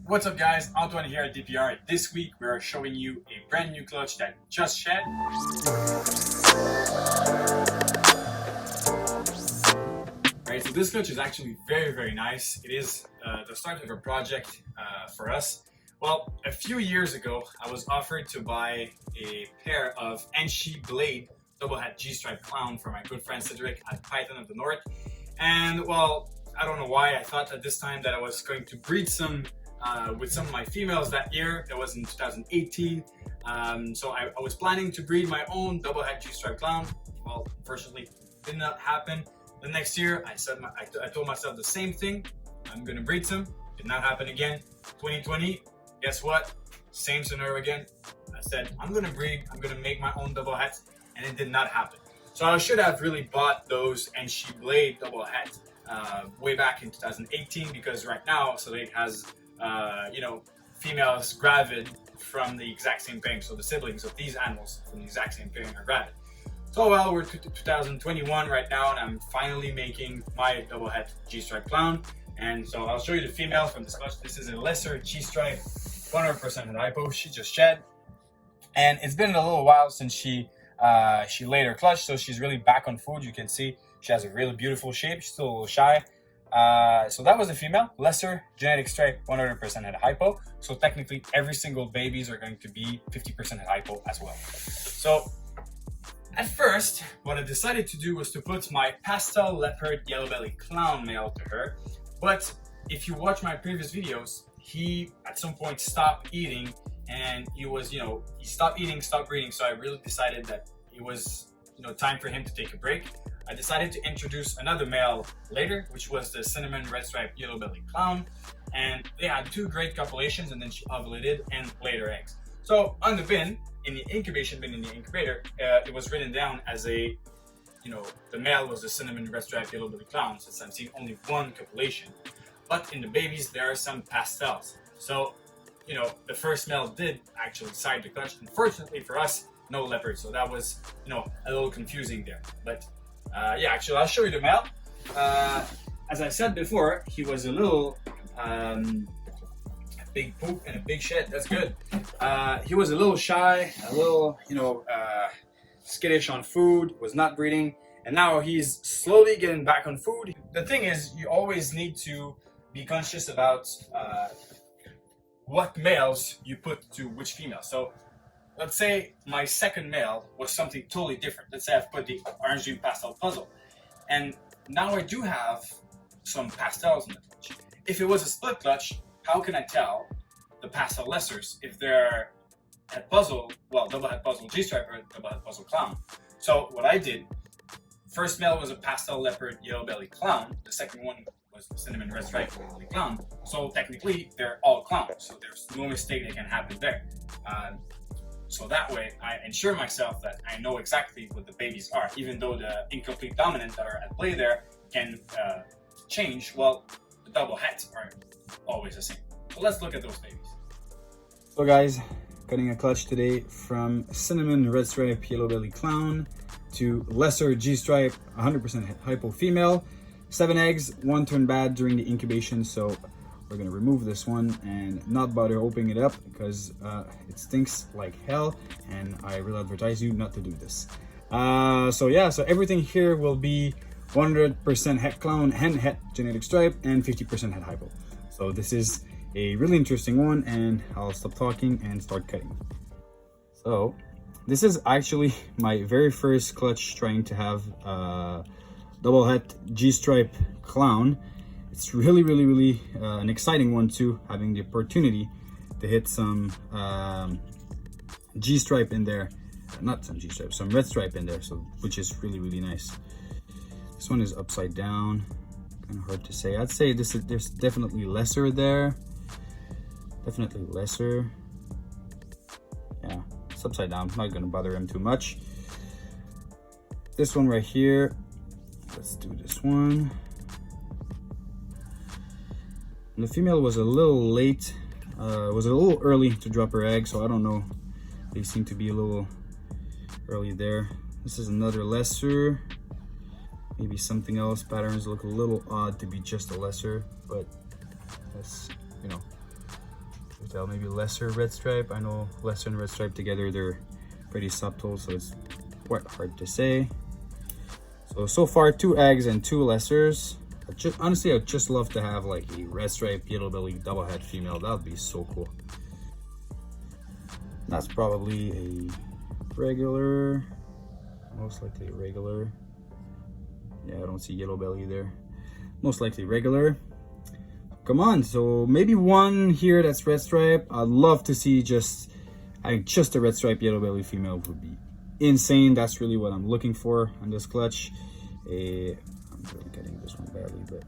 What's up guys, Antoine here at DPR. This week we are showing you a brand new clutch that just shed. Right, so this clutch is actually very nice. It is the start of a project for us. Well, a few years ago I was offered to buy a pair of Enchi Blade double hat G-stripe clown for my good friend Cédrick at Python of the North. And well, I don't know why I thought at this time that I was going to breed some with some of my females that year. That was in 2018. So I was planning to breed my own double hat G-stripe clown. Well, unfortunately, did not happen. The next year, I told myself the same thing. I'm gonna breed some. Did not happen again. 2020, guess what? Same scenario again. I said I'm gonna breed. I'm gonna make my own double hats, and it did not happen. So I should have really bought those Enchi Blade double hats way back in 2018, because right now Cédrick has females gravid from the exact same pairing. So the siblings of these animals from the exact same pairing are gravid. So well, we're 2021 right now, and I'm finally making my double het G-stripe clown. And so I'll show you the female from this clutch. This is a lesser G-stripe, 100% Hypo. She just shed, and it's been a little while since she laid her clutch, so she's really back on food. You can see she has a really beautiful shape. She's still a little shy. So that was the female, lesser genetic stripe, 100% had Hypo. So technically every single babies are going to be 50% had Hypo as well. So at first, what I decided to do was to put my pastel leopard yellow belly clown male to her. But if you watch my previous videos, he at some point stopped eating, and he stopped eating, stopped breeding. So I really decided that it was time for him to take a break. I decided to introduce another male later, which was the cinnamon red stripe yellow belly clown, and they had two great copulations, and then she ovulated and laid her eggs. So on the bin, in the incubation bin in the incubator, it was written down as the male was the cinnamon red stripe yellow belly clown, since I'm seeing only one copulation. But in the babies, there are some pastels. So, the first male did actually side the clutch. Unfortunately for us, no leopard. So that was, a little confusing there. But actually, I'll show you the male. As I said before, he was a little big poop and a big shed. That's good. He was a little shy, a little, skittish on food, was not breeding, and now he's slowly getting back on food. The thing is, you always need to be conscious about what males you put to which female. So let's say my second male was something totally different. Let's say I've put the orange green pastel puzzle, and now I do have some pastels in the clutch. If it was a split clutch, how can I tell the pastel lessers if they're head puzzle, double head puzzle G-stripe or double head puzzle clown? So what I did, first male was a pastel leopard yellow belly clown. The second one was the cinnamon red stripe yellow belly clown. So technically they're all clowns. So there's no mistake that can happen there. So that way I ensure myself that I know exactly what the babies are, even though the incomplete dominant that are at play there can change. Well, the double hats are always the same. So let's look at those babies. So guys, cutting a clutch today from cinnamon red stripe yellow belly clown to lesser G-stripe 100% Hypo female. 7 eggs, 1 turned bad during the incubation, so we're gonna remove this one and not bother opening it up because it stinks like hell, and I will advertise you not to do this. So everything here will be 100% het clown and het genetic stripe and 50% het Hypo. So this is a really interesting one, and I'll stop talking and start cutting. So this is actually my very first clutch trying to have double het G-stripe clown. It's really an exciting one too, having the opportunity to hit some G-stripe in there, not some G-stripe, some red stripe in there, so which is really nice. This one is upside down, kind of hard to say. I'd say there's definitely lesser there. Definitely lesser. Yeah, it's upside down. I'm not gonna bother him too much. This one right here, let's do this one. And the female was a little late, was a little early to drop her egg, so I don't know. They seem to be a little early there. This is another lesser. Maybe something else. Patterns look a little odd to be just a lesser, but that's, tell maybe lesser red stripe. I know lesser and red stripe together, they're pretty subtle, so it's quite hard to say. So far 2 eggs and 2 lessers. Honestly, I'd just love to have like a red stripe yellow belly double head female. That would be so cool. That's probably a regular, most likely a regular. Yeah, I don't see yellow belly there. Most likely regular. Come on, so maybe one here that's red stripe. I'd love to see just a red stripe yellow belly female would be insane. That's really what I'm looking for on this clutch. I'm really getting this one badly, but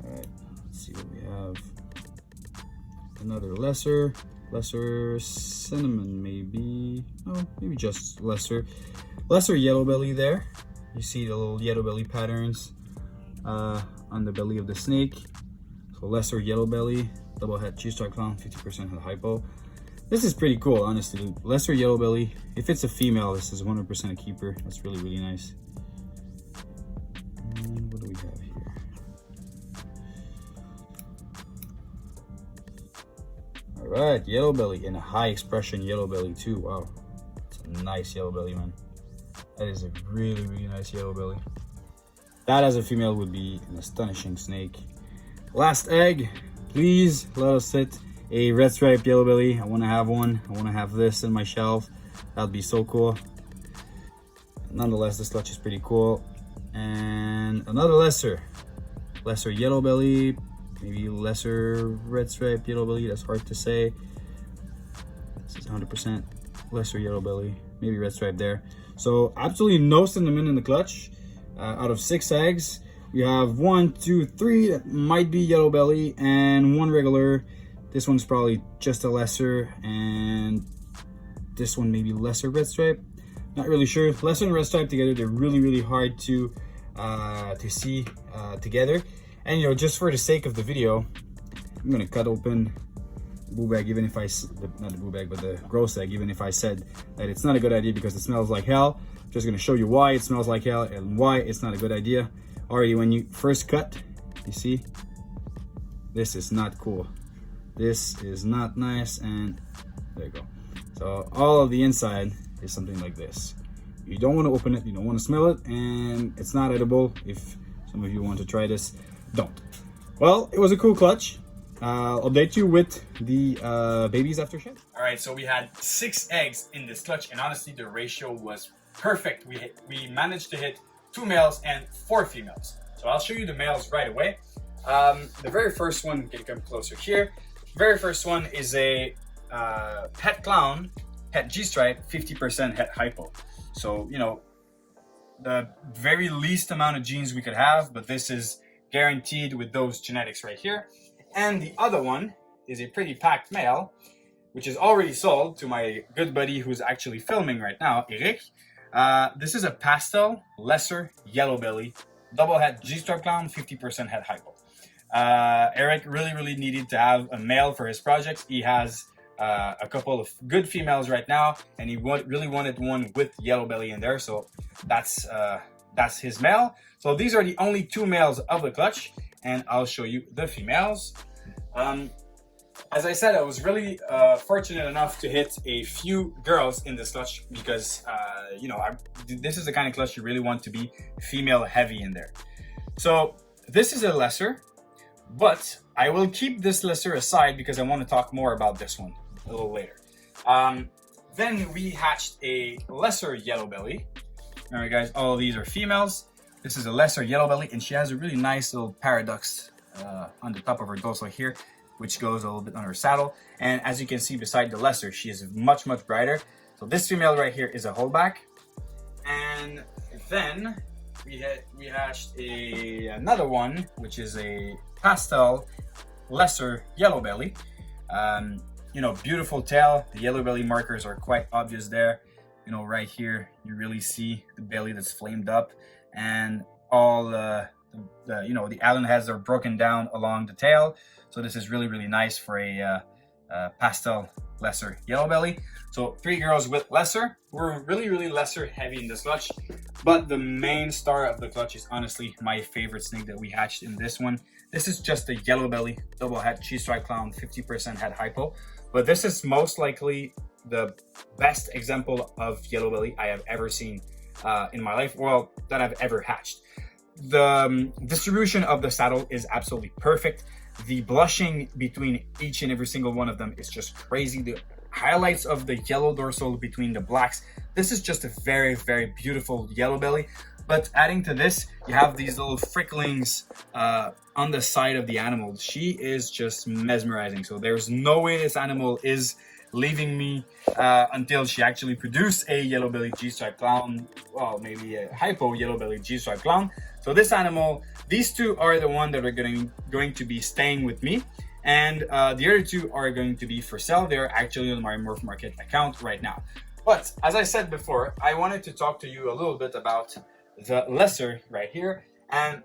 all right, let's see what we have. Another lesser cinnamon, maybe. Oh, maybe just lesser yellow belly there. You see the little yellow belly patterns on the belly of the snake. So lesser yellow belly, double head Gstripe clown, 50% head hypo. This is pretty cool, honestly. Lesser yellow belly. If it's a female, this is 100% a keeper. That's really, really nice. And what do we have here? All right, yellow belly and a high expression yellow belly too. Wow, it's a nice yellow belly, man. That is a really, really nice yellow belly. That as a female would be an astonishing snake. Last egg, please let us hit a red stripe yellow belly. I want to have one. I want to have this in my shelf. That'd be so cool. Nonetheless, this clutch is pretty cool. And another lesser yellow belly, maybe lesser red stripe yellow belly. That's hard to say. This is 100% lesser yellow belly, maybe red stripe there. So absolutely no cinnamon in the clutch. Out of 6 eggs, we have 1, 2, 3 that might be yellow belly and 1 regular. This one's probably just a lesser, and this one maybe lesser red stripe. Not really sure. Lesser and red stripe together, they're really, really hard to see together. And you know, just for the sake of the video, I'm gonna cut open the boo bag, even if not the boo bag, but the gross egg, even if I said that it's not a good idea because it smells like hell. I'm just gonna show you why it smells like hell and why it's not a good idea. Already when you first cut, you see, this is not cool. This is not nice, and there you go. So all of the inside is something like this. You don't want to open it, you don't want to smell it, and it's not edible. If some of you want to try this, don't. Well, it was a cool clutch. I'll update you with the babies after shed. All right, so we had 6 eggs in this clutch, and honestly, the ratio was perfect. We managed to hit 2 males and 4 females. So I'll show you the males right away. The very first one, can come closer here. Very first one is a het clown, het Gstripe, 50% het hypo. So, you know, the very least amount of genes we could have, but this is guaranteed with those genetics right here. And the other one is a pretty packed male, which is already sold to my good buddy who's actually filming right now, Eric. This is a pastel, lesser yellow belly, double head Gstripe clown, 50% head hypo. Eric really needed to have a male for his projects. He has a couple of good females right now, and he really wanted one with yellow belly in there, so that's his male. So these are the only 2 males of the clutch, and I'll show you the females. As I said, I was really fortunate enough to hit a few girls in this clutch because you know, this is the kind of clutch you really want to be female heavy in there. So this is a lesser, but I will keep this lesser aside because I want to talk more about this one a little later. Then we hatched a lesser yellow belly. Alright guys, all of these are females. This is a lesser yellow belly, and she has a really nice little paradox on the top of her dorsal here, which goes a little bit on her saddle. And as you can see beside the lesser, she is much brighter. So this female right here is a holdback. And then we hatched another one, which is a pastel lesser yellow belly. You know, beautiful tail. The yellow belly markers are quite obvious there. You know, right here you really see the belly that's flamed up, and all you know, the Allen heads are broken down along the tail. So this is really nice for a pastel lesser yellow belly. So 3 girls with lesser. We're really lesser heavy in this clutch, but the main star of the clutch is honestly my favorite snake that we hatched in this one. This is just a yellow belly, double het, Gstripe clown, 50% het hypo. But this is most likely the best example of yellow belly I have ever seen in my life, well, that I've ever hatched. The distribution of the saddle is absolutely perfect. The blushing between each and every single one of them is just crazy. The highlights of the yellow dorsal between the blacks. This is just a very, very beautiful yellow belly. But adding to this, you have these little fricklings on the side of the animal. She is just mesmerizing. So there's no way this animal is leaving me until she actually produced a yellow belly Gstripe clown, well, maybe a hypo yellow belly Gstripe clown. So this animal, these two are the one that are going to be staying with me, and the other two are going to be for sale. They're actually on my Morph Market account right now. But as I said before, I wanted to talk to you a little bit about the lesser right here, and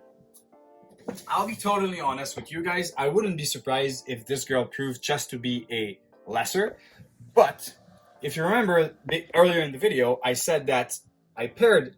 I'll be totally honest with you guys. I wouldn't be surprised if this girl proved just to be a lesser. But if you remember earlier in the video, I said that I paired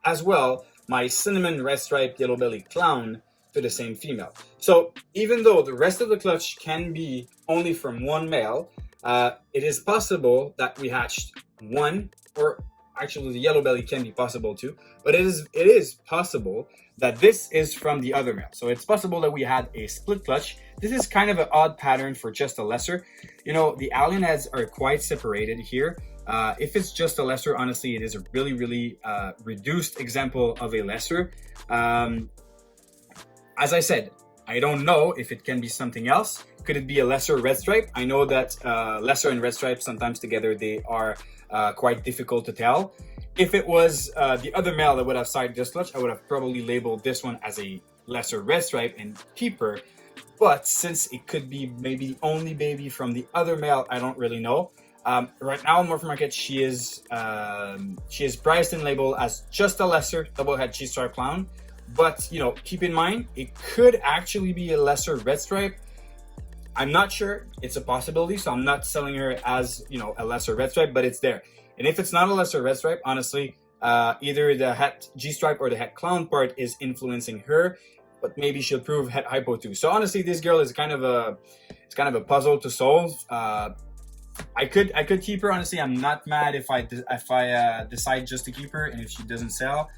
as well my cinnamon red stripe yellow belly clown to the same female. So even though the rest of the clutch can be only from one male, it is possible that we hatched one, or actually the yellow belly can be possible too, but it is possible that this is from the other male. So it's possible that we had a split clutch. This is kind of an odd pattern for just a lesser. You know, the alien heads are quite separated here. If it's just a lesser, honestly, it is a really, really reduced example of a lesser. As I said, I don't know if it can be something else. Could it be a lesser red stripe? I know that lesser and red stripe sometimes together, they are quite difficult to tell. If it was the other male that would have sided this clutch, I would have probably labeled this one as a lesser red stripe and keep her. But since it could be maybe the only baby from the other male, I don't really know. Right now on Morph Market, she is priced and labeled as just a lesser double het Gstripe clown. But you know, keep in mind, it could actually be a lesser red stripe. I'm not sure. It's a possibility, so I'm not selling her as, you know, a lesser red stripe, but it's there. And if it's not a lesser red stripe, honestly, either the het Gstripe or the het clown part is influencing her, but maybe she'll prove het hypo too. So honestly, this girl is kind of a puzzle to solve. I could keep her. Honestly, I'm not mad if I decide just to keep her, and if she doesn't sell,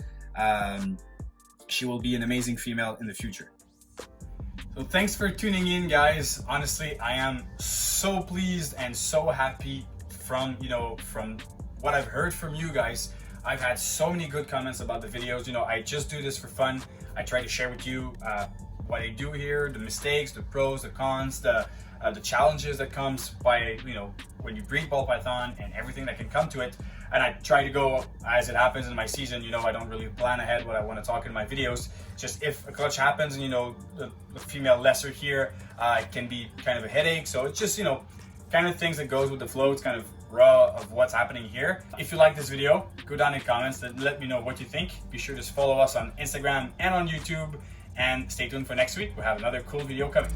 she will be an amazing female in the future. So thanks for tuning in, guys. Honestly, I am so pleased and so happy from what I've heard from you guys. I've had so many good comments about the videos. You know, I just do this for fun. I try to share with you what I do here, the mistakes, the pros, the cons, the challenges that comes by, you know, when you breed ball python and everything that can come to it. And I try to go as it happens in my season. You know, I don't really plan ahead what I want to talk in my videos. Just if a clutch happens and, you know, the female lesser here, it can be kind of a headache. So it's just, you know, kind of things that goes with the flow. It's kind of raw of what's happening here. If you like this video, go down in comments and let me know what you think. Be sure to follow us on Instagram and on YouTube, and stay tuned for next week. We'll have another cool video coming.